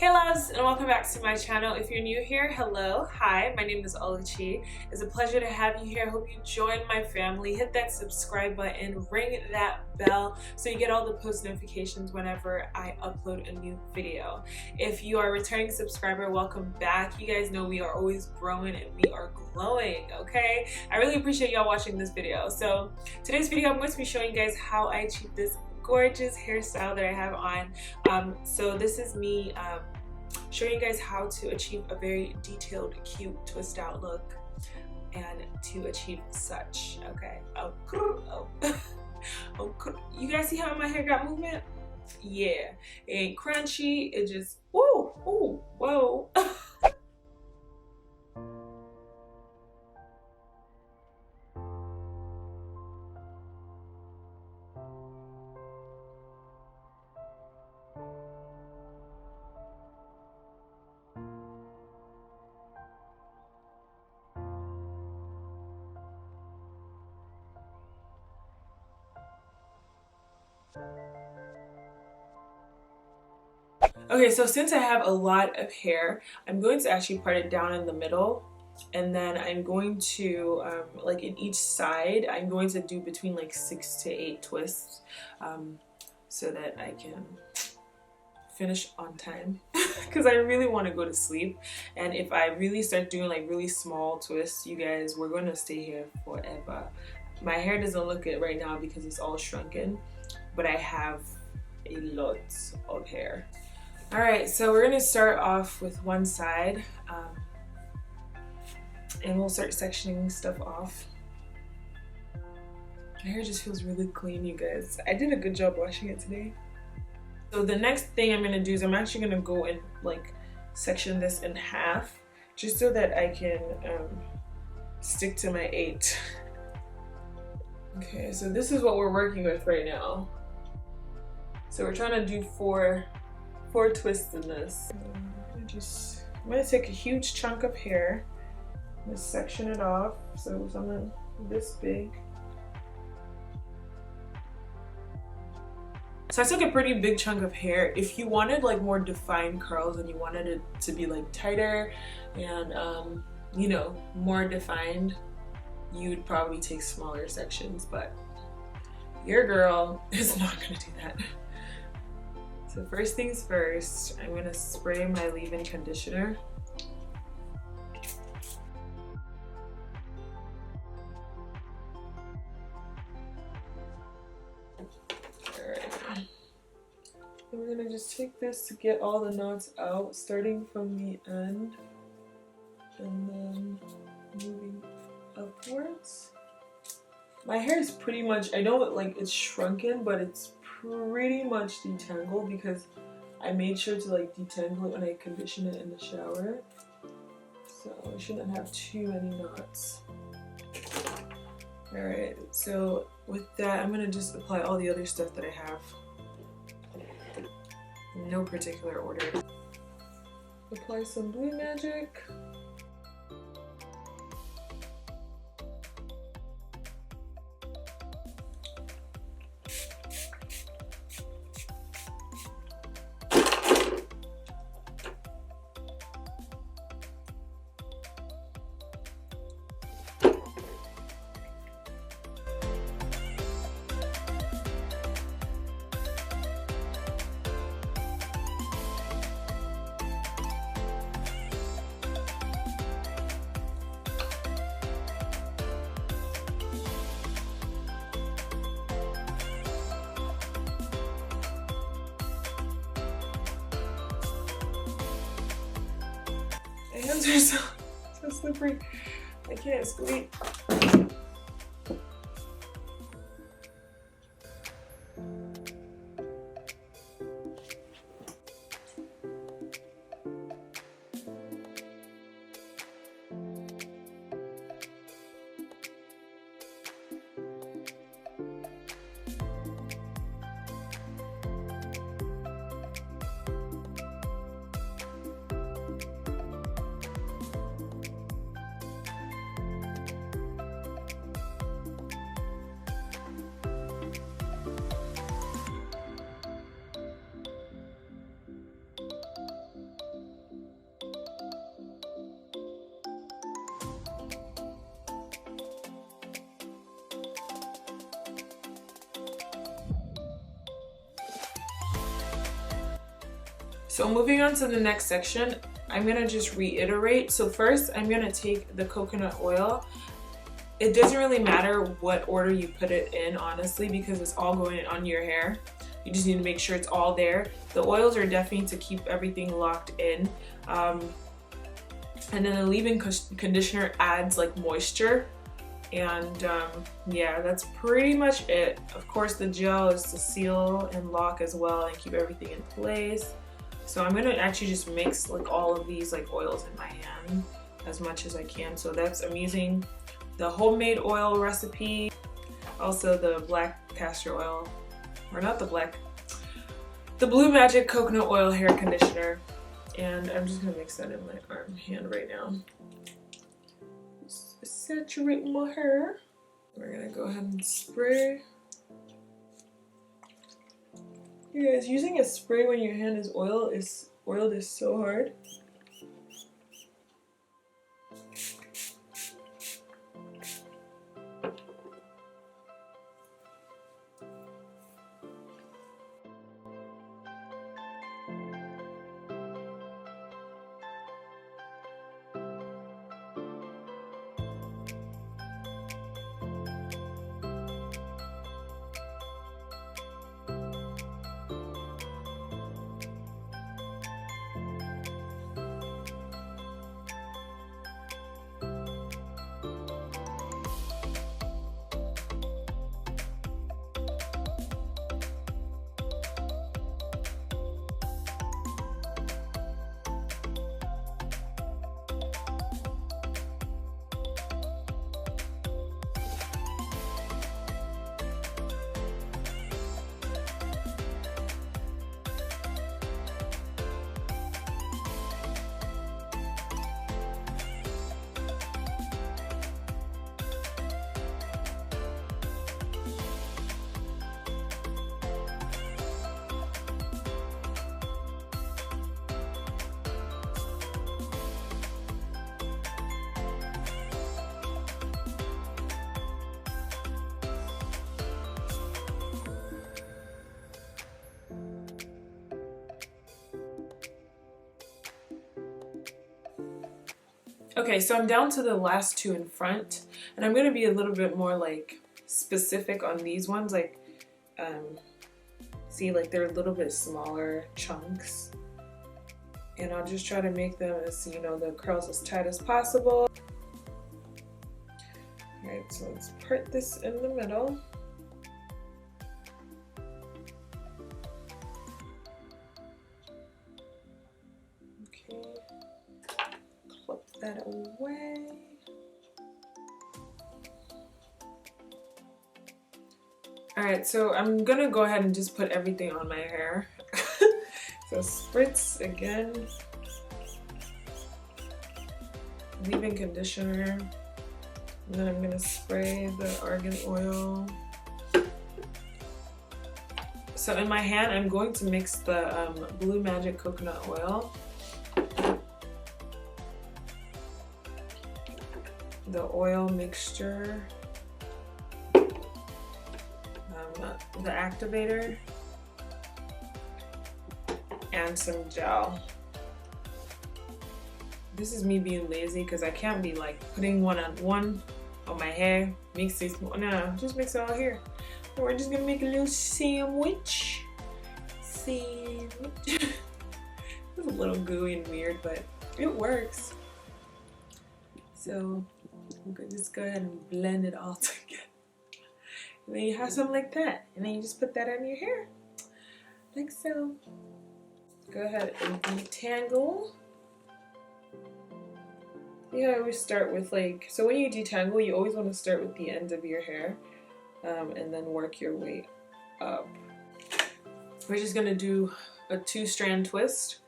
Hey loves, and welcome back to my channel. If you're new here, hello, hi, my name is Oluchi. It's a pleasure to have you here. I hope you join my family. Hit that subscribe button, ring that bell so you get all the post notifications whenever I upload a new video. If you are a returning subscriber, welcome back. You guys know we are always growing and we are glowing, okay? I really appreciate y'all watching this video. So today's video, I'm going to be showing you guys how I achieve this gorgeous hairstyle that I have on. So this is me showing you guys how to achieve a very detailed, cute twist out look and to achieve such. Okay. Oh. You guys see how my hair got movement? Yeah, it ain't crunchy. It just whoa. Okay, so since I have a lot of hair, I'm going to actually part it down in the middle, and then I'm going to, like in each side, I'm going to do between like 6 to 8 twists so that I can finish on time because I really want to go to sleep. And if I really start doing like really small twists, you guys, we're going to stay here forever. My hair doesn't look good right now because it's all shrunken, but I have a lot of hair. Alright, so we're going to start off with one side and we'll start sectioning stuff off. My hair just feels really clean, you guys. I did a good job washing it today. So the next thing I'm going to do is I'm actually going to go and like section this in half just so that I can stick to my 8. Okay, so this is what we're working with right now. So we're trying to do four twists in this. I'm gonna take a huge chunk of hair, I'm gonna section it off, so something this big. So I took a pretty big chunk of hair. If you wanted like more defined curls and you wanted it to be like tighter and you know, more defined, you'd probably take smaller sections, but your girl is not gonna do that. So first things first, I'm gonna spray my leave-in conditioner. Alright. And we're gonna just take this to get all the knots out, starting from the end and then moving upwards. My hair is pretty much, I know like it's shrunken, but it's pretty much detangled because I made sure to like detangle it when I condition it in the shower. So I shouldn't have too many knots. Alright, so with that I'm gonna just apply all the other stuff that I have. In no particular order. Apply some Blue Magic. My hands are so slippery. I can't squeeze. So moving on to the next section, I'm gonna just reiterate. So first, I'm gonna take the coconut oil. It doesn't really matter what order you put it in, honestly, because it's all going on your hair. You just need to make sure it's all there. The oils are definitely to keep everything locked in. And then the leave-in conditioner adds like moisture. And yeah, that's pretty much it. Of course, the gel is to seal and lock as well and keep everything in place. So I'm gonna actually just mix like all of these like oils in my hand as much as I can. So that's I'm using the homemade oil recipe, also the black castor oil, or not the black, the Blue Magic coconut oil hair conditioner. And I'm just gonna mix that in my hand right now. Just saturate my hair. We're gonna go ahead and spray. You guys, using a spray when your hand is oiled is so hard. Okay, so I'm down to the last two in front, and I'm gonna be a little bit more like specific on these ones. Like, see, like they're a little bit smaller chunks, and I'll just try to make them as, you know, the curls as tight as possible. All right, so let's part this in the middle. That away. All right, so I'm gonna go ahead and just put everything on my hair. So spritz again, leave-in conditioner, and then I'm gonna spray the argan oil. So in my hand, I'm going to mix the Blue Magic coconut oil, the oil mixture, the activator, and some gel. This is me being lazy because I can't be like putting one on my hair, mix this, no, just mix it all here. And we're just gonna make a little sandwich. It's a little gooey and weird, but it works. So I'm gonna just go ahead and blend it all together. And then you have something like that. And then you just put that on your hair. Like so. Go ahead and detangle. Yeah, I always start with like, so when you detangle, you always want to start with the end of your hair. And then work your way up. We're just gonna do a 2-strand twist.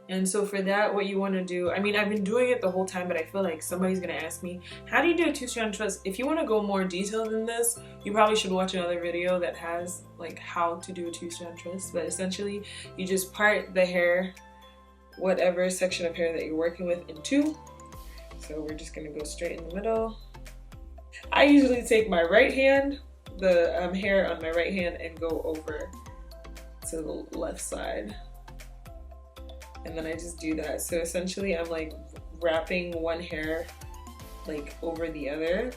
And so for that, what you want to do, I mean, I've been doing it the whole time, but I feel like somebody's going to ask me, how do you do a 2-strand twist? If you want to go more detailed than this, you probably should watch another video that has like how to do a 2-strand twist. But essentially, you just part the hair, whatever section of hair that you're working with, in 2. So we're just going to go straight in the middle. I usually take my right hand, the hair on my right hand, and go over to the left side. and then I just do that. So essentially I'm like wrapping one hair like over the other.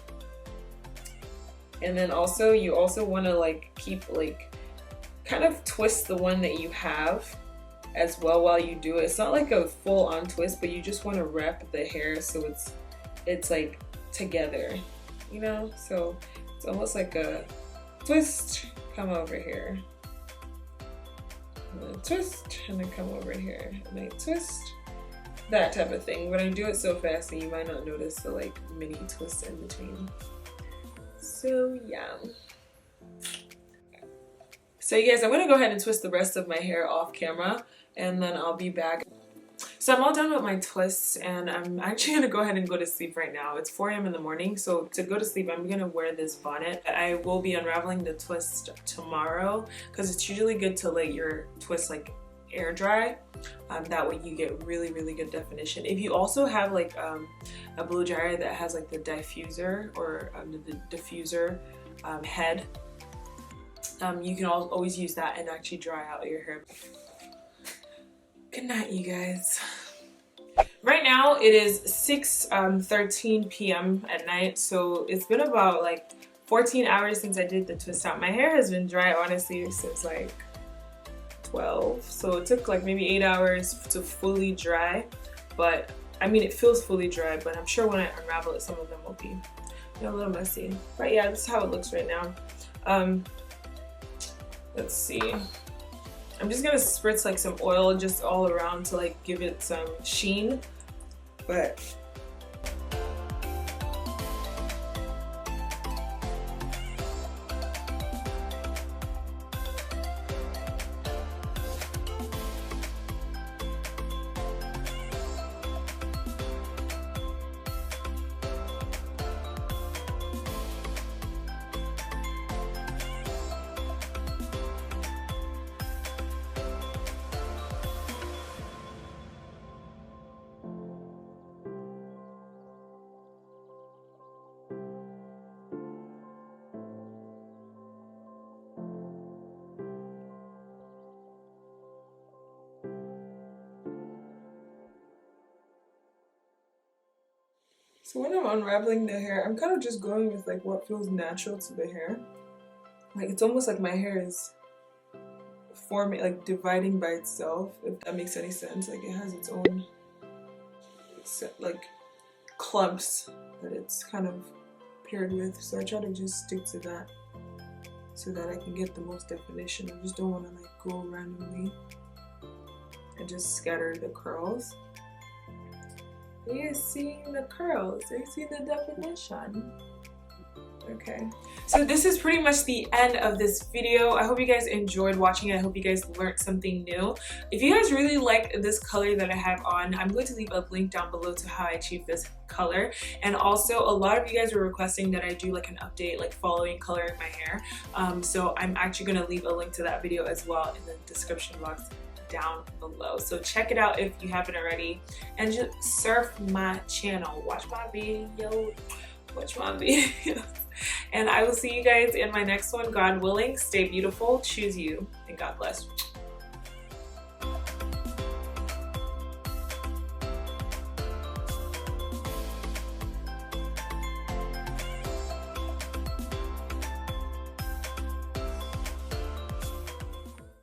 And then also you also want to like keep like kind of twist the one that you have as well while you do it. It's not like a full on twist, but you just want to wrap the hair so it's like together, you know? So it's almost like a twist, come over here, and then twist, and then come over here, and then twist, that type of thing. But I do it so fast that you might not notice the like mini twists in between. So yeah. So you guys, I'm gonna go ahead and twist the rest of my hair off camera, and then I'll be back. So I'm all done with my twists, and I'm actually gonna go ahead and go to sleep right now. It's 4 a.m. in the morning, so to go to sleep, I'm gonna wear this bonnet. I will be unraveling the twist tomorrow, because it's usually good to let your twist like air dry. That way you get really, really good definition. If you also have like a blow dryer that has like the diffuser or the diffuser head, you can always use that and actually dry out your hair. Good night, you guys. Right now it is 6:13 p.m. at night, so it's been about like 14 hours since I did the twist out. My hair has been dry honestly since like 12, so it took like maybe 8 hours to fully dry, but I mean it feels fully dry, but I'm sure when I unravel it some of them will be a little messy. But yeah, this is how it looks right now. Let's see. I'm just gonna spritz like some oil just all around to like give it some sheen, but so when I'm unraveling the hair, I'm kind of just going with like what feels natural to the hair. Like it's almost like my hair is forming, like dividing by itself, if that makes any sense. Like it has its own like clumps that it's kind of paired with. So I try to just stick to that so that I can get the most definition. I just don't want to like go randomly and just scatter the curls. You see the curls, you see the definition. Okay, so this is pretty much the end of this video. I hope you guys enjoyed watching it. I hope you guys learned something new. If you guys really like this color that I have on, I'm going to leave a link down below to how I achieved this color. And also a lot of you guys were requesting that I do like an update, like following coloring my hair. So I'm actually going to leave a link to that video as well in the description box down below. So check it out if you haven't already, and just surf my channel, watch my videos, and I will see you guys in my next one, God willing. Stay beautiful, choose you, and God bless.